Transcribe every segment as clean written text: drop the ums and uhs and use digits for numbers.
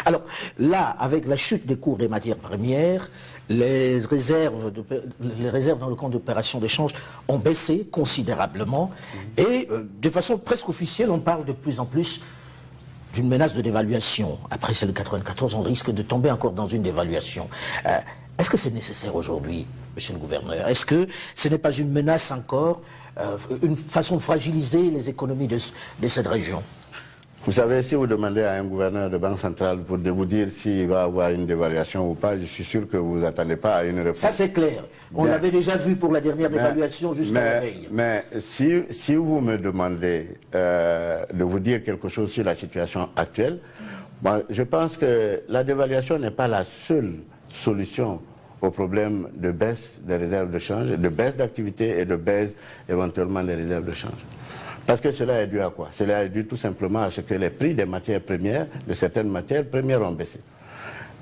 Alors là, avec la chute des cours des matières premières, les réserves dans le compte d'opération d'échange ont baissé considérablement et de façon presque officielle, on parle de plus en plus d'une menace de dévaluation. Après celle de 94, on risque de tomber encore dans une dévaluation. Est-ce que c'est nécessaire aujourd'hui, monsieur le gouverneur? Est-ce que ce n'est pas une menace encore, une façon de fragiliser les économies de cette région? Vous savez, si vous demandez à un gouverneur de banque centrale de vous dire s'il va avoir une dévaluation ou pas, je suis sûr que vous n'attendez pas à une réponse. Ça c'est clair. On l'avait déjà vu pour la dernière dévaluation jusqu'à la veille. Mais si vous me demandez de vous dire quelque chose sur la situation actuelle, moi, je pense que la dévaluation n'est pas la seule solution au problème de baisse des réserves de change, de baisse d'activité et de baisse éventuellement des réserves de change. Parce que cela est dû à quoi? Cela est dû tout simplement à ce que les prix des matières premières, de certaines matières premières ont baissé.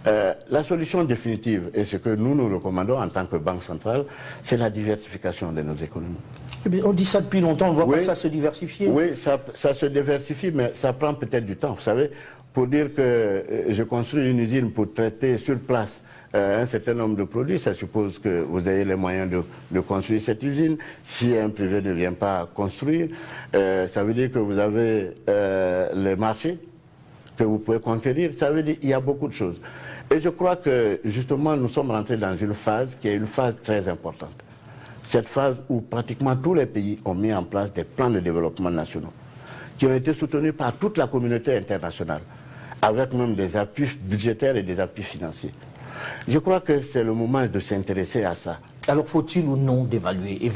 La solution définitive, et ce que nous recommandons en tant que Banque centrale, c'est la diversification de nos économies. Mais on dit ça depuis longtemps, on ne voit pas ça se diversifier. Oui, ça se diversifie, mais ça prend peut-être du temps. Vous savez, pour dire que je construis une usine pour traiter sur place un certain nombre de produits, ça suppose que vous ayez les moyens de construire cette usine. Si un privé ne vient pas construire, ça veut dire que vous avez les marchés que vous pouvez conquérir. Ça veut dire qu'il y a beaucoup de choses. Et je crois que justement nous sommes rentrés dans une phase qui est une phase très importante. Cette phase où pratiquement tous les pays ont mis en place des plans de développement nationaux qui ont été soutenus par toute la communauté internationale, avec même des appuis budgétaires et des appuis financiers. Je crois que c'est le moment de s'intéresser à ça. Alors faut-il ou non dévaluer? Et